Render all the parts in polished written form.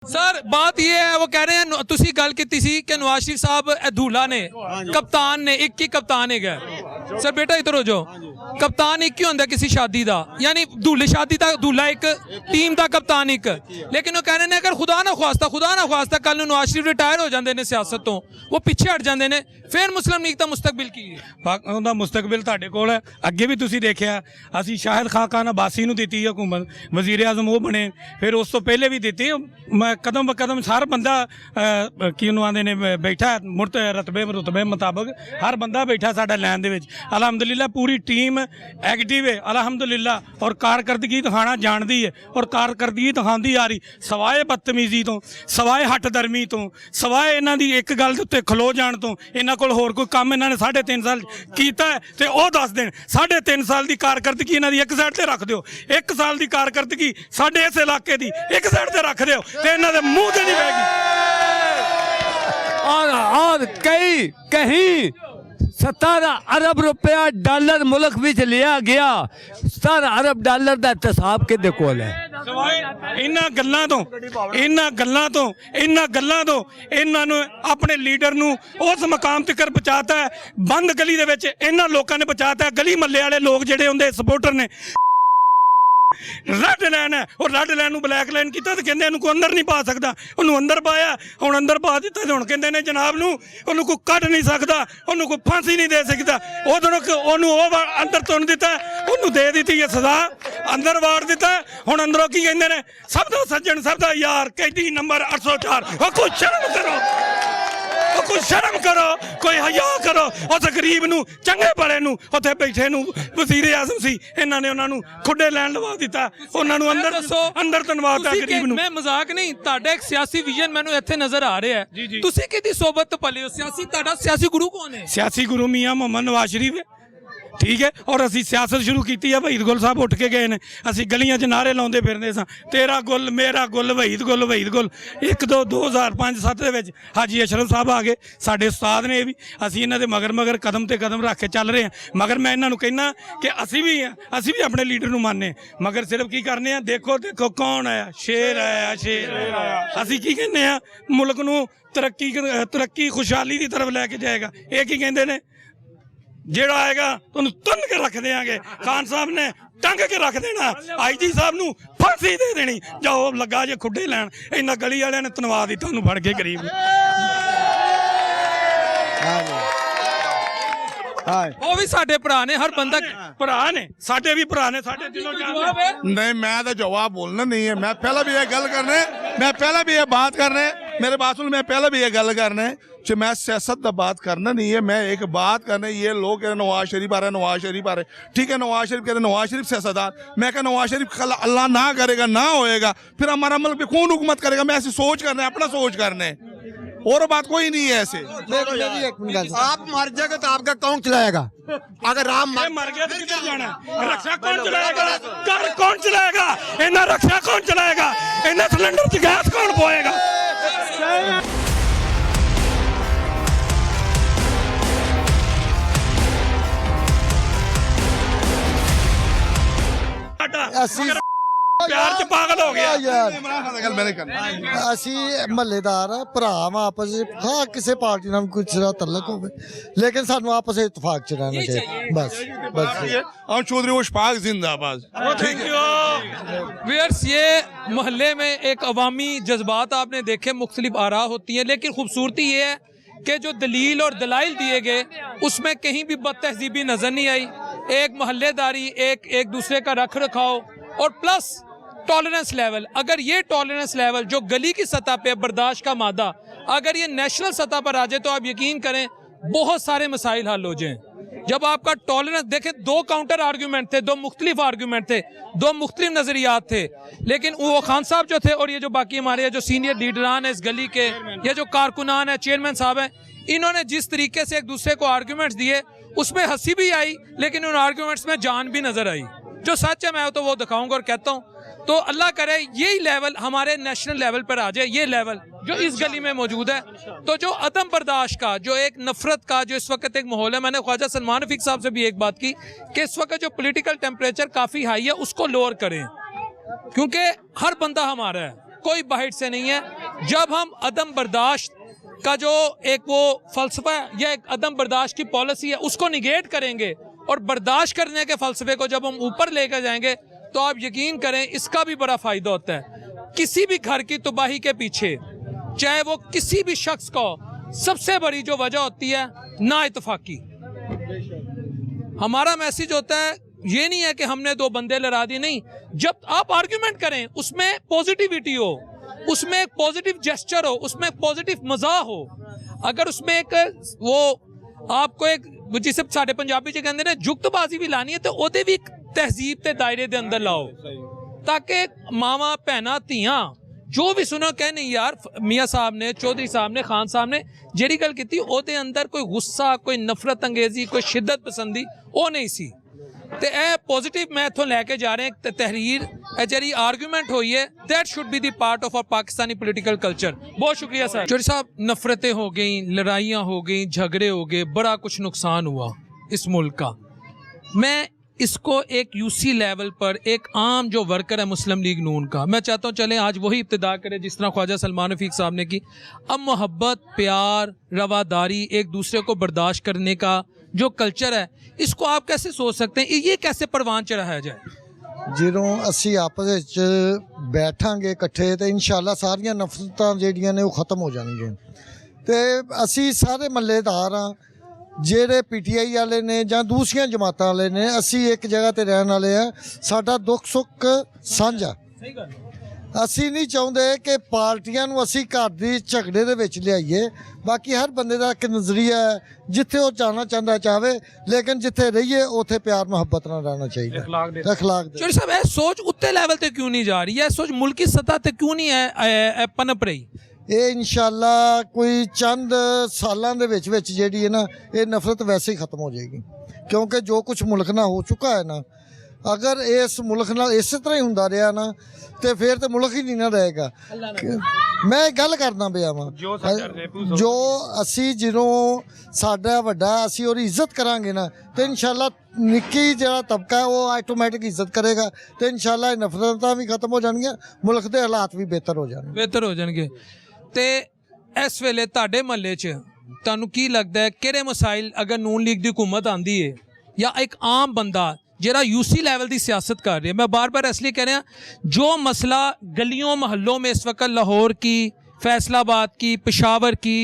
Sir बात ये है, वो कह रहे हैं तुसी गल की सी कि नवाज शरीफ साहब दूल्हा ने कप्तान ने एक ही कप्तान है। सर बेटा इधर हो जाओ, कप्तान एक ही होंगे किसी शादी का, यानी दूल्हे शादी का दूल्हा एक, टीम का कप्तान एक। लेकिन वो कह रहे हैं अगर खुदा ना खास्ता कल नवाज शरीफ रिटायर हो जाते हैं सियासत तो वो पिछे हट जाते हैं, फिर मुस्लिम लीग का मुस्तकबिल की ਉਹਦਾ ਮੁਸਤਕਬਲ ਤੁਹਾਡੇ ਕੋਲ ਹੈ। ਅੱਗੇ ਵੀ ਤੁਸੀਂ ਦੇਖਿਆ ਅਸੀਂ ਸ਼ਾਹਿਦ ਖਾਨ ਅਬਾਸੀ ਨੂੰ ਦਿੱਤੀ ਹਕੂਮਤ, ਵਜ਼ੀਰ ਆਜ਼ਮ ਉਹ ਬਣੇ, ਫਿਰ ਉਸ ਤੋਂ ਪਹਿਲੇ ਵੀ ਦਿੱਤੀ। ਮੈਂ ਕਦਮ ਬ ਕਦਮ ਹਰ ਬੰਦਾ ਕੀ ਉਹਨੂੰ ਆਂਦੇ ਨੇ ਬੈਠਾ ਰਤਬੇ ਮੁਤਾਬਕ ਹਰ ਬੰਦਾ ਬੈਠਾ ਸਾਡਾ ਲਾਈਨ ਦੇ ਵਿੱਚ। ਅਲਹਮਦੁਲਿਲਾ ਪੂਰੀ ਟੀਮ ਐਕਟਿਵ ਹੈ ਅਲਹਮਦੁਲਿਲਾ, ਔਰ ਕਾਰਕਰਦਗੀ ਦਿਖਾਣਾ ਜਾਣਦੀ ਹੈ, ਔਰ ਕਾਰਕਰਦਗੀ ਦਿਖਾਉਂਦੀ ਆ ਰਹੀ, ਸਵਾਏ ਬਦਤਮੀਜ਼ੀ ਤੋਂ, ਸਵਾਏ ਹੱਟ ਦਰਮੀ ਤੋਂ, ਸਵਾਏ ਇਹਨਾਂ ਦੀ ਇੱਕ ਗੱਲ ਦੇ ਉੱਤੇ ਖਲੋ ਜਾਣ ਤੋਂ। ਇਹਨਾਂ ਕੋਲ ਹੋਰ ਕੋਈ ਕੰਮ ਇਹਨਾਂ ਨੇ 3.5 ਸਾਲ ਕੀਤਾ ਤੇ ਉਹ ਦੱਸ ਦੇਣ। 3.5 ਸਾਲ ਦੀ ਕਾਰਕਰਦਗੀ ਇਹਨਾਂ ਦੀ ਇੱਕ ਸਾਈਡ ਤੇ ਰੱਖ ਦਿਓ, 1 ਸਾਲ ਦੀ ਕਾਰਕਰਦਗੀ ਸਾਡੇ ਇਸ ਇਲਾਕੇ ਦੀ ਇੱਕ ਸਾਈਡ ਤੇ ਰੱਖ ਦਿਓ ਤੇ ਇਹਨਾਂ ਦੇ ਮੂੰਹ ਤੇ ਨਹੀਂ ਪੈਗੀ। और कहीं 17 अरब रुपया डॉलर मुल्क विच लिया गया, 17 अरब डॉलर का हिसाब किहदे कोल है? ਇਹਨਾਂ ਗੱਲਾਂ ਤੋਂ ਇਹਨਾਂ ਨੂੰ ਆਪਣੇ ਲੀਡਰ ਨੂੰ ਉਸ ਮਕਾਮ ਤੱਕ ਪਹੁੰਚਾਤਾ ਹੈ। ਬੰਦ ਗਲੀ ਦੇ ਵਿੱਚ ਇਹਨਾਂ ਲੋਕਾਂ ਨੇ ਪਹੁੰਚਾਤਾ ਹੈ। ਗਲੀ ਮੱਲੇ ਵਾਲੇ ਲੋਕ ਜਿਹੜੇ ਹੁੰਦੇ ਸਪੋਰਟਰ ਨੇ, ਰੈੱਡ ਲਾਈਨ ਹੈ, ਉਹ ਰੈੱਡ ਲਾਈਨ ਨੂੰ ਬਲੈਕ ਲਾਈਨ ਕੀਤਾ ਤੇ ਕਹਿੰਦੇ ਇਹਨੂੰ ਕੋਈ ਅੰਦਰ ਨਹੀਂ ਪਾ ਸਕਦਾ। ਉਹਨੂੰ ਅੰਦਰ ਪਾਇਆ, ਹੁਣ ਅੰਦਰ ਪਾ ਦਿੱਤਾ ਤੇ ਹੁਣ ਕਹਿੰਦੇ ਨੇ ਜਨਾਬ ਨੂੰ ਉਹਨੂੰ ਕੋਈ ਕੱਢ ਨਹੀਂ ਸਕਦਾ, ਉਹਨੂੰ ਕੋਈ ਫਾਂਸੀ ਨਹੀਂ ਦੇ ਸਕਦਾ। ਉਹਨੂੰ ਉਹ ਅੰਦਰ ਤੁੰਨ ਦਿੱਤਾ, ਉਹਨੂੰ ਦੇ ਦਿੱਤੀ ਹੈ ਸਜ਼ਾ, ਅੰਦਰ ਵਾੜ ਦਿੱਤਾ। ਹੁਣ ਅੰਦਰੋਂ ਕੀ ਕਹਿੰਦੇ ਨੇ, ਸਭ ਦਾ ਸੱਜਣ ਸਭ ਦਾ ਯਾਰ, ਕੈਦੀ ਨੰਬਰ 804। ਉਹ ਕੋਈ ਸ਼ਰਮ ਕਰੋ, ਉਹ ਕੋਈ ਸ਼ਰਮ ਕਰੋ, ਕੋਈ ਹਯਾ ਕਰੋ। ਉਸ ਗਰੀਬ ਨੂੰ, ਚੰਗੇ ਭਲੇ ਨੂੰ, ਉੱਥੇ ਬੈਠੇ ਨੂੰ ਵਜ਼ੀਰ ਆਜ਼ਮ ਸੀ, ਇਹਨਾਂ ਨੇ ਉਹਨਾਂ ਨੂੰ ਖੁੱਡੇ ਲੈਣ ਲਵਾ ਦਿੱਤਾ, ਉਹਨਾਂ ਨੂੰ ਅੰਦਰ ਤਨਵਾਤਾ ਗਰੀਬ ਨੂੰ। ਮੈਂ ਮਜ਼ਾਕ ਨਹੀਂ, ਤੁਹਾਡਾ ਇੱਕ ਸਿਆਸੀ ਵਿਜ਼ਨ ਮੈਨੂੰ ਇੱਥੇ ਨਜ਼ਰ ਆ ਰਿਹਾ ਹੈ। ਤੁਸੀਂ ਕਿਹਦੀ ਸੋਬਤ ਤੋਂ ਪਲੇ ਹੋ? ਤੁਹਾਡਾ ਸਿਆਸੀ ਗੁਰੂ ਕੌਣ ਹੈ? ਸਿਆਸੀ ਗੁਰੂ ਮੀਆਂ ਮੁਹੰਮਦ ਨਵਾਜ਼ ਸ਼ਰੀਫ ਹੈ, ਠੀਕ ਹੈ। ਔਰ ਅਸੀਂ ਸਿਆਸਤ ਸ਼ੁਰੂ ਕੀਤੀ ਹੈ, ਵਹੀਦ ਗੁੱਲ ਸਾਹਿਬ ਉੱਠ ਕੇ ਗਏ ਨੇ, ਅਸੀਂ ਗਲੀਆਂ 'ਚ ਨਾਅਰੇ ਲਾਉਂਦੇ ਫਿਰਦੇ ਸਾਂ, ਤੇਰਾ ਗੁੱਲ ਮੇਰਾ ਗੁੱਲ, ਵਹੀਦ ਗੁੱਲ 2005-7 ਦੇ ਵਿੱਚ ਹਾਜੀ ਅਸ਼ਰਫ ਸਾਹਿਬ ਆ ਗਏ, ਸਾਡੇ ਉਸਤਾਦ ਨੇ। ਇਹ ਵੀ ਅਸੀਂ ਇਹਨਾਂ ਦੇ ਮਗਰ ਕਦਮ ਤੇ ਕਦਮ ਰੱਖ ਕੇ ਚੱਲ ਰਹੇ ਹਾਂ। ਮਗਰ ਮੈਂ ਇਹਨਾਂ ਨੂੰ ਕਹਿੰਦਾ ਕਿ ਅਸੀਂ ਵੀ ਆਪਣੇ ਲੀਡਰ ਨੂੰ ਮੰਨਦੇ, ਮਗਰ ਸਿਰਫ ਕੀ ਕਰਨੇ ਆ, ਦੇਖੋ ਕੌਣ ਆਇਆ, ਸ਼ੇਰ ਆਇਆ, ਸ਼ੇਰ। ਅਸੀਂ ਕੀ ਕਹਿੰਦੇ ਆ, ਮੁਲਕ ਨੂੰ ਤਰੱਕੀ ਖੁਸ਼ਹਾਲੀ ਦੀ ਤਰਫ ਲੈ ਕੇ ਜਾਏਗਾ। ਇਹ ਕੀ ਕਹਿੰਦੇ ਨੇ, ਜਿਹੜਾ ਆਏਗਾ ਤੁਹਾਨੂੰ ਤੁੰਨ ਕੇ ਰੱਖ ਦੇਾਂਗੇ। ਖਾਨ ਸਾਹਿਬ ਨੇ ਟੰਗ ਕੇ ਰੱਖ ਦੇਣਾ, IG ਸਾਹਿਬ ਨੂੰ ਫਾਂਸੀ ਦੇ ਦੇਣੀ। ਜਾਓ ਲੱਗਾ ਜੇ ਖੁੱਡੇ ਲੈਣ, ਇਹਨਾਂ ਗਲੀ ਵਾਲਿਆਂ ਨੇ ਤਨਵਾ ਦਿੱਤਾ ਉਹਨੂੰ ਫੜ ਕੇ ਗਰੀਬ ਨੂੰ। ਉਹ ਵੀ ਸਾਡੇ ਭਰਾ ਨੇ, ਹਰ ਬੰਦਾ ਭਰਾ ਨੇ, ਸਾਡੇ ਵੀ ਭਰਾ ਨੇ, ਸਾਡੇ ਦਿਲੋਂ ਜਾਨ। नहीं मैं तो जवाब बोलना नहीं है, मैं पहले भी ये गल करने, मैं पहले भी ये बात करने, मेरे बात सुन, मैं पहले भी ये गल करने कि मैं सियासत का बात करना नहीं है, मैं एक बात करने। ये लोग कहते नवाज शरीफ आ रहे, नवाज शरीफ आ रहे, ठीक है। नवाज शरीफ कहते नवाज शरीफ सियासतदान, मैं क्या नवाज शरीफ कल अल्लाह ना करेगा, ना होएगा, फिर हमारा मुल्क पे कौन हुकूमत करेगा? मैं ऐसी सोच करने, अपना सोच करने, और बात कोई नहीं है ऐसे। आप मर जाएगा तो आपका कौन चलाएगा? अगर राम मर गया तो किधर जाना? रक्षा कौन चलाएगा? घर कौन चलाएगा? इन्हें रक्षा कौन चलाएगा? इन्हें सिलेंडर की गैस कौन बोएगा? प्यार च पागल हो गया। ਅਸੀਂ ਮਹੱਲੇਦਾਰ ਆ, ਭਰਾ ਵਾ ਆਪਸ ਵਿੱਚ। ਹਾਂ ਕਿਸੇ ਪਾਰਟੀ ਨਾਲ ਕੁਛ ਦਾ ਤਲਕ ਹੋਵੇ, ਲੇਕਿਨ ਸਾਨੂੰ ਆਪਸ ਵਿੱਚ ਇਤਫਾਕ ਚ ਰਹਿਣਾ ਚਾਹੀਦਾ। बस और चौधरी इशफाक जिंदाबाद। थैंक यू व्यूअर्स, ये मोहल्ले में एक अवामी जज्बात आपने देखे, मुख्तलिफ आरा होती हैं, लेकिन खूबसूरती ये है कि जो दलील और दलाइल दिए गए उसमें कहीं भी बदतहजीबी नज़र नहीं आई। एक मोहल्लेदारी, एक दूसरे का रख रखाव और प्लस टॉलरेंस लेवल। अगर ये टॉलरेंस लेवल जो गली की सतह पे बर्दाश्त का मादा, अगर ये नेशनल सतह पर आ जाए तो आप यकीन करें बहुत सारे मसाइल हल हो जाएं। जब आपका टॉलरेंस देखें, 2 काउंटर आर्ग्यूमेंट थे, 2 मुख्तलिफ आर्ग्यूमेंट थे, 2 मुख्तलिफ नज़रियात थे, लेकिन वो खान साहब जो थे और ये जो बाकी हमारे जो सीनियर लीडरान हैं इस गली के, ये जो कारकुनान हैं, चेयरमैन साहब हैं, इन्होंने जिस तरीके से एक दूसरे को आर्ग्यूमेंट्स दिए उसमें हंसी भी आई, लेकिन उन आर्ग्यूमेंट्स में जान भी नज़र आई। जो सच है मैं तो वो दिखाऊंगा और कहता हूँ। तो अल्लाह करे यही लेवल हमारे नेशनल लेवल पर आ जाए, ये लेवल जो इस गली में मौजूद है। तो जो अदम बर्दाश्त का, जो एक नफरत का जो इस वक्त एक माहौल है, मैंने ख्वाजा सलमान रफीक साहब से भी एक बात की कि इस वक्त जो पॉलिटिकल टेम्परेचर काफ़ी हाई है उसको लोअर करें, क्योंकि हर बंदा हमारा है। कोई बाहर से नहीं है। जब हम अदम बर्दाश्त का जो एक वो फलसफा या एक अदम बर्दाश्त की पॉलिसी है उसको निगेट करेंगे और बर्दाश्त करने के फलसफे को जब हम ऊपर लेकर जाएंगे तो आप यकीन करें इसका भी बड़ा फायदा होता है। किसी भी घर की तबाही के पीछे चाहे वो किसी भी शख्स का सबसे बड़ी जो वजह होती है ना इत्तेफाकी। हमारा मैसेज होता है ये नहीं है कि हमने दो बंदे लड़ा दिए, नहीं, जब आप आर्ग्यूमेंट करें उसमें पॉजिटिविटी हो, उसमें एक पॉजिटिव जेस्चर हो, उसमें एक पॉजिटिव मज़ा हो। अगर उसमें एक वो आपको एक जिसे साढ़े पंजाबी च कहते हैं जुगतबाजी भी लानी है तो ओदे भी तहजीब के दायरे के अंदर लाओ ताकि मावा भैना धियां जो भी सुनो कह नहीं यार मियाँ साहब ने, चौधरी साहब ने, खान साहब ने जेड़ी गल की ओदे अंदर कोई गुस्सा, कोई नफरत अंगेजी, कोई शिद्दत पसंदी वो नहीं सी। तो यह पॉजिटिव मैं इतों लैके जा रहे हैं तहरीर जी आर्गूमेंट हुई है that should be the part of our Pakistani political culture. बहुत शुक्रिया सर। चौधरी साहब, नफरतें हो गई, लड़ाइयाँ हो गई, झगड़े हो गए, बड़ा कुछ नुकसान हुआ इस मुल्क का। मैं इसको एक यूसी लेवल पर एक आम जो वर्कर है मुस्लिम लीग नून का, मैं चाहता हूँ चलें आज वही इब्तिदा करें जिस तरह ख्वाजा सलमान रफीक साहब ने की। अब मोहब्बत, प्यार, रवादारी, एक दूसरे को बर्दाश्त करने का जो कल्चर है इसको आप कैसे सोच सकते हैं, ये कैसे परवान चढ़ाया जाए? ਜਦੋਂ ਅਸੀਂ ਆਪਸ ਵਿੱਚ ਬੈਠਾਂਗੇ ਇਕੱਠੇ ਤੇ ਇਨਸ਼ਾਅੱਲਾ ਸਾਰੀਆਂ ਨਫ਼ਰਤਾਂ ਜਿਹੜੀਆਂ ਨੇ ਉਹ ਖਤਮ ਹੋ ਜਾਣਗੀਆਂ। ਤੇ ਅਸੀਂ ਸਾਰੇ ਮਹੱਲੇਦਾਰ ਆ ਜਿਹੜੇ ਪੀਟੀਆਈ ਵਾਲੇ ਨੇ ਜਾਂ ਦੂਸਰੀਆਂ ਜਮਾਤਾਂ ਵਾਲੇ ਨੇ, ਅਸੀਂ ਇੱਕ ਜਗ੍ਹਾ ਤੇ ਰਹਿਣ ਵਾਲੇ ਆ, ਸਾਡਾ ਦੁੱਖ ਸੁੱਖ ਸਾਂਝਾ। ਸਹੀ ਗੱਲ। ਅਸੀਂ ਨਹੀਂ ਚਾਹੁੰਦੇ ਕਿ ਪਾਰਟੀਆਂ ਨੂੰ ਅਸੀਂ ਘਰ ਦੀ ਝਗੜੇ ਦੇ ਵਿੱਚ ਲਿਆਈਏ। ਬਾਕੀ ਹਰ ਬੰਦੇ ਦਾ ਇੱਕ ਨਜ਼ਰੀਆ ਹੈ, ਜਿੱਥੇ ਉਹ ਜਾਣਾ ਚਾਹੁੰਦਾ ਚਾਹਵੇ, ਲੇਕਿਨ ਜਿੱਥੇ ਰਹੀਏ ਉੱਥੇ ਪਿਆਰ ਮੁਹੱਬਤ ਨਾਲ ਰਹਿਣਾ ਚਾਹੀਦਾ। अखलाक दे। चौधरी साहब, यह सोच उत्ते लेवल पे क्यों नहीं जा रही, यह सोच मुल्की सतह पे क्यों नहीं है पनप रही? ਇਹ ਇਨਸ਼ਾਅੱਲਾ ਕੋਈ ਚੰਦ ਸਾਲਾਂ ਦੇ ਵਿੱਚ ਜਿਹੜੀ ਹੈ ਨਾ ਇਹ ਨਫ਼ਰਤ ਵੈਸੇ ਹੀ ਖਤਮ ਹੋ ਜਾਏਗੀ, ਕਿਉਂਕਿ ਜੋ ਕੁਝ ਮੁਲਕ ਨਾਲ ਹੋ ਚੁੱਕਾ ਹੈ ਨਾ, ਅਗਰ ਇਸ ਮੁਲਕ ਨਾਲ ਇਸੇ ਤਰ੍ਹਾਂ ਹੀ ਹੁੰਦਾ ਰਿਹਾ ਨਾ ਤੇ ਫਿਰ ਤੇ ਮੁਲਕ ਹੀ ਨਹੀਂ ਨਾ ਰਹੇਗਾ। ਮੈਂ ਇਹ ਗੱਲ ਕਰਦਾ ਪਿਆ ਵਾਂ, ਜੋ ਅਸੀਂ ਜਦੋਂ ਸਾਡਾ ਵੱਡਾ ਅਸੀਂ ਉਹਦੀ ਇੱਜ਼ਤ ਕਰਾਂਗੇ ਨਾ ਤੇ ਇਨਸ਼ਾਅੱਲਾ ਨਿੱਕੀ ਜਿਹੜਾ ਤਬਕਾ ਉਹ ਆਟੋਮੈਟਿਕ ਇੱਜ਼ਤ ਕਰੇਗਾ ਤੇ ਇਨਸ਼ਾਅੱਲਾ ਇਹ ਨਫ਼ਰਤਾਂ ਵੀ ਖਤਮ ਹੋ ਜਾਣਗੀਆਂ, ਮੁਲਕ ਦੇ ਹਾਲਾਤ ਵੀ ਬਿਹਤਰ ਹੋ ਜਾਣਗੇ। ਤੇ ਇਸ ਵੇਲੇ ਤੁਹਾਡੇ ਮਹੱਲੇ 'ਚ ਤੁਹਾਨੂੰ ਕੀ ਲੱਗਦਾ ਹੈ ਕਿਹੜੇ ਮਸਾਇਲ ਅਗਰ ਨੂਨ ਲੀਗ ਦੀ हुकूमत आंदी है या एक आम बंदा जरा यूसी लेवल की सियासत कर रही है, मैं बार बार इसलिए कह रहा जो मसला गलियों महलों में इस वक्त लाहौर की, फैसलाबाद की, पेशावर की,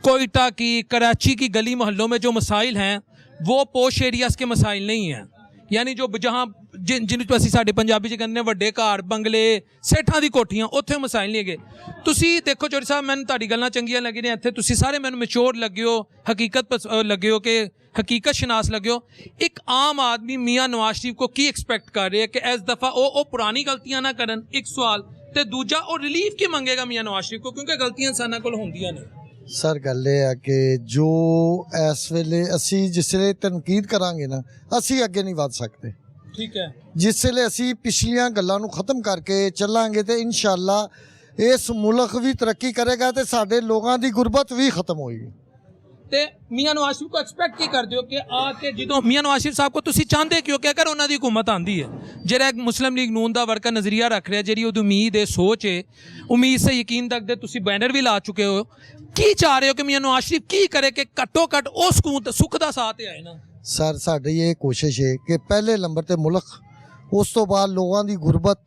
कोयटा की, कराची की गली महलों में जो मसाइल हैं वो पोश एरियाज़ के मसाइल नहीं हैं। यानी जो जहाँ जिन्होंने ਅਸੀਂ ਸਾਡੇ ਪੰਜਾਬੀ 'ਚ ਕਹਿੰਦੇ ਨੇ ਵੱਡੇ ਘਰ, ਬੰਗਲੇ, ਸੇਠਾਂ ਦੀ ਕੋਠੀਆਂ, ਉੱਥੇ ਮਸਾਇਲ ਨਹੀਂ ਹੈਗੇ। ਤੁਸੀਂ ਦੇਖੋ ਚੌਧਰੀ ਸਾਹਿਬ, ਮੈਨੂੰ ਤੁਹਾਡੀ ਗੱਲਾਂ ਚੰਗੀਆਂ ਲੱਗ ਰਹੀਆਂ, ਇੱਥੇ ਤੁਸੀਂ ਸਾਰੇ ਮੈਨੂੰ ਮੈਚੋਰ ਲੱਗੇ ਹੋ, ਹਕੀਕਤ ਲੱਗੇ ਹੋ ਕਿ ਹਕੀਕਤ ਸ਼ਨਾਸ ਲੱਗੇ ਹੋ। ਇੱਕ ਆਮ ਆਦਮੀ ਮੀਆਂ ਨਵਾਜ਼ ਸ਼ਰੀਫ ਕੋ ਕੀ ਐਕਸਪੈਕਟ ਕਰ ਰਿਹਾ ਕਿ ਇਸ ਦਫਾ ਉਹ ਪੁਰਾਣੀ ਗਲਤੀਆਂ ਨਾ ਕਰਨ, ਇੱਕ ਸਵਾਲ, ਤੇ ਦੂਜਾ ਉਹ ਰਿਲੀਫ ਕੀ ਮੰਗੇਗਾ ਮੀਆਂ ਨਵਾਜ਼ ਸ਼ਰੀਫ ਕੋ, ਕਿਉਂਕਿ ਗਲਤੀਆਂ ਇਨਸਾਨਾਂ ਕੋਲ ਹੁੰਦੀਆਂ ਨੇ। ਸਰ ਗੱਲ ਇਹ ਹੈ ਕਿ ਜੋ ਇਸ ਵੇਲੇ ਅਸੀਂ ਜਿਸ ਵੇਲੇ ਤਨਕੀਦ ਕਰਾਂਗੇ ਨਾ ਅਸੀਂ ਅੱਗੇ ਨਹੀਂ ਵੱਧ ਸਕਦੇ। ਠੀਕ ਹੈ। ਜਿਸ ਵੇਲੇ ਅਸੀਂ ਪਿਛਲੀਆਂ ਗੱਲਾਂ ਨੂੰ ਖਤਮ ਕਰਕੇ ਚੱਲਾਂਗੇ ਤੇ ਇਨਸ਼ਾਅੱਲਾ ਇਸ ਮੁਲਕ ਵੀ ਤਰੱਕੀ ਕਰੇਗਾ ਤੇ ਸਾਡੇ ਲੋਕਾਂ ਦੀ ਗੁਰਬਤ ਵੀ ਖਤਮ ਹੋਏਗੀ। ਤੇ ਮੀਆਂ ਨਵਾਜ਼ ਸ਼ਰੀਫ ਕੋ ਐਕਸਪੈਕਟ ਕੀ ਕਰਦੇ ਹੋ ਕਿ ਆ ਕੇ ਜਦੋਂ ਮੀਆਂ ਨਵਾਜ਼ ਸ਼ਰੀਫ ਸਾਹਿਬ ਕੋ ਤੁਸੀਂ ਚਾਹੁੰਦੇ ਕਿਉਂ ਕਿ ਅਗਰ ਉਹਨਾਂ ਦੀ ਹੁਕੂਮਤ ਆਂਦੀ ਹੈ, ਜਿਹੜਾ ਇੱਕ ਮੁਸਲਿਮ ਲੀਗ ਨੂਨ ਦਾ ਵਰਕਰ ਨਜ਼ਰੀਆ ਰੱਖ ਰਿਹਾ, ਜਿਹੜੀ ਉਹਦੀ ਉਮੀਦ ਹੈ, ਸੋਚ ਹੈ, ਉਮੀਦ ਸੇ ਯਕੀਨ ਤੱਕ ਦੇ ਤੁਸੀਂ ਬੈਨਰ ਵੀ ਲਾ ਚੁੱਕੇ ਹੋ, ਕੀ ਚਾਹ ਰਹੇ ਹੋ ਕਿ ਮੀਆਂ ਨਵਾਜ਼ ਸ਼ਰੀਫ ਕੀ ਕਰੇ ਕਿ ਘੱਟੋ ਘੱਟ ਉਹ ਸਕੂਨ ਸੁੱਖ ਦਾ ਸਾਥ ਆਏ ਨਾ? ਸਰ ਸਾਡੀ ਇਹ ਕੋਸ਼ਿਸ਼ ਹੈ ਕਿ ਪਹਿਲੇ ਨੰਬਰ ਤੇ ਮੁਲਕ, ਉਸ ਤੋਂ ਬਾਅਦ ਲੋਕਾਂ ਦੀ ਗੁਰਬਤ,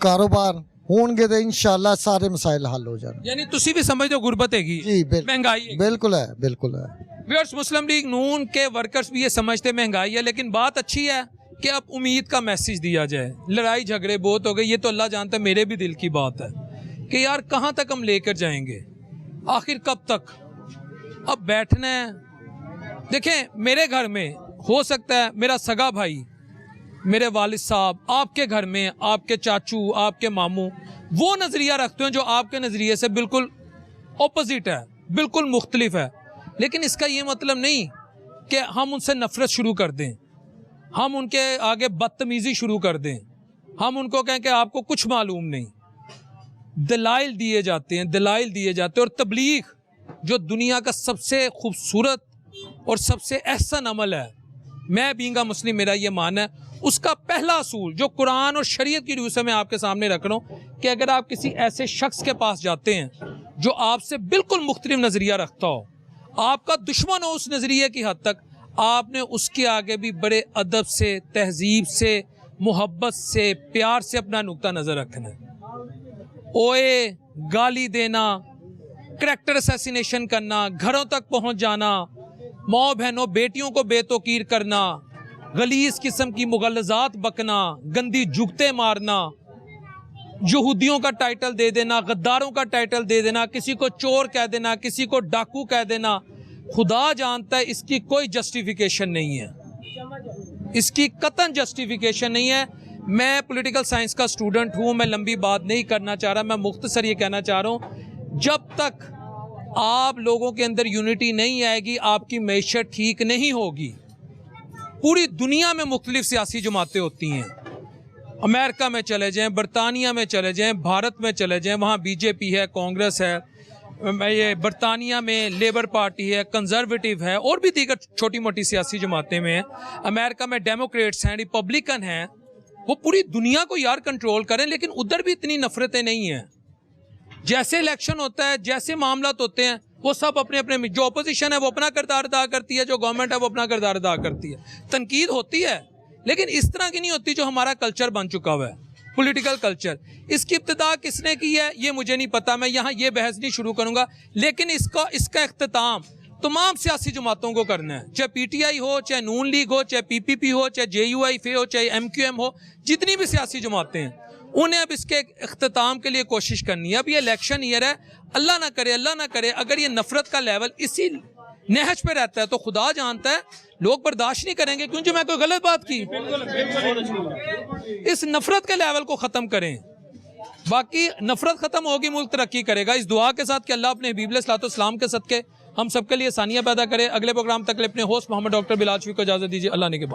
ਕਾਰੋਬਾਰ ਹੋਣਗੇ ਤੇ ਇਨਸ਼ਾਅੱਲਾ ਸਾਰੇ ਮਸਾਇਲ ਹੱਲ ਹੋ ਜਾਣਗੇ। यानी तुसी भी समझते हो गुर्बत हैगी, जी महंगाई है। बिल्कुल है, बिल्कुल है। व्यूअर्स, मुस्लिम लीग नून के वर्कर्स भी ये समझते महंगाई है, लेकिन बात अच्छी है कि अब उम्मीद का मैसेज दिया जाए। लड़ाई झगड़े बहुत हो गए, ये तो अल्लाह जानता है, मेरे भी दिल की बात है कि यार कहाँ तक हम लेकर जाएंगे, आखिर कब तक? अब बैठना है। देखें, मेरे घर में हो सकता है मेरा सगा भाई, मेरे वालिद साहब, आपके घर में आपके चाचू, आपके मामू वो नज़रिया रखते हैं जो आपके नज़रिए से बिल्कुल ऑपोजिट है, बिल्कुल मुख्तलिफ है। लेकिन इसका ये मतलब नहीं कि हम उनसे नफ़रत शुरू कर दें, हम उनके आगे बदतमीज़ी शुरू कर दें, हम उनको कहें कि आपको कुछ मालूम नहीं। दलाइल दिए जाते हैं, दलाइल दिए जाते हैं। और तबलीग जो दुनिया का सबसे खूबसूरत और सबसे एहसन अमल है, मैं बींगा मुस्लिम, मेरा ये मानना है, उसका पहला असूल जो कुरान और शरीयत की रूह से मैं आपके सामने रख रहा हूँ कि अगर आप किसी ऐसे शख्स के पास जाते हैं जो आपसे बिल्कुल मुख्तलिफ नज़रिया रखता हो, आपका दुश्मन हो उस नज़रिए की हद तक, आपने उसके आगे भी बड़े अदब से, तहजीब से, मोहब्बत से, प्यार से अपना नुक्ता नज़र रखना है। ओए गाली देना, करैक्टर असैसिनेशन करना, घरों तक पहुंच जाना, माँ बहनों बेटियों को बेतौकीर करना, गलीज किस्म की मुगलजात बकना, गंदी जुगते मारना, यहूदियों का टाइटल दे देना, गद्दारों का टाइटल दे देना, किसी को चोर कह देना, किसी को डाकू कह देना, खुदा जानता है इसकी कोई जस्टिफिकेशन नहीं है, इसकी कतन जस्टिफिकेशन नहीं है। मैं पॉलिटिकल साइंस का स्टूडेंट हूँ, मैं लंबी बात नहीं करना चाह रहा, मैं मुख्तसर ये कहना चाह रहा हूँ, जब तक आप लोगों के अंदर यूनिटी नहीं आएगी, आपकी मैशत ठीक नहीं होगी। पूरी दुनिया में मुख्तलिफ सियासी जमातें होती हैं, अमेरिका में चले जाएं, बरतानिया में चले जाएं, भारत में चले जाएं, वहाँ बीजेपी है, कांग्रेस है, ये बरतानिया में लेबर पार्टी है, कंजर्वेटिव है, और भी दीगर छोटी मोटी सियासी जमातें में हैं, अमेरिका में डेमोक्रेट्स हैं, रिपब्लिकन हैं, वो पूरी दुनिया को यार कंट्रोल करें, लेकिन उधर भी इतनी नफरतें नहीं हैं। जैसे इलेक्शन होता है, जैसे मामलात होते हैं, वो सब अपने अपने, जो अपोजिशन है वो अपना किरदार अदा करती है, जो गवर्नमेंट है वो अपना किरदार अदा करती है, तनकीद होती है, लेकिन इस तरह की नहीं होती जो हमारा कल्चर बन चुका हुआ है, पॉलिटिकल कल्चर। इसकी इब्तिदा किसने की है ये मुझे नहीं पता, मैं यहाँ ये बहस नहीं शुरू करूँगा, लेकिन इसका इख्तिताम तमाम सियासी जमातों को करना है, चाहे पीटीआई हो, चाहे नून लीग हो, चाहे पीपीपी हो, चाहे जेयूआईफे हो, चाहे एमक्यूएम हो, जितनी भी सियासी जमातें हैं, उन्हें अब इसके इख्तिताम के लिए कोशिश करनी है। अब ये इलेक्शन ईयर है, अल्लाह ना करे अगर ये नफरत का लेवल इसी नहज पे रहता है तो खुदा जानता है लोग बर्दाश्त नहीं करेंगे, क्योंकि मैं कोई गलत बात की। इस नफरत के लेवल को ख़त्म करें, बाकी नफरत ख़त्म होगी, मुल्क तरक्की करेगा। इस दुआ के साथ कि अल्लाह अपने हबीब अलैहिस्सलाम के सदक़े हम सबके लिए आसानियाँ पैदा करे। अगले प्रोग्राम तक अपने होस्ट मोहम्मद डॉक्टर बिलाल शफीक को इजाज़त दीजिए। अल्लाह ने के बाद।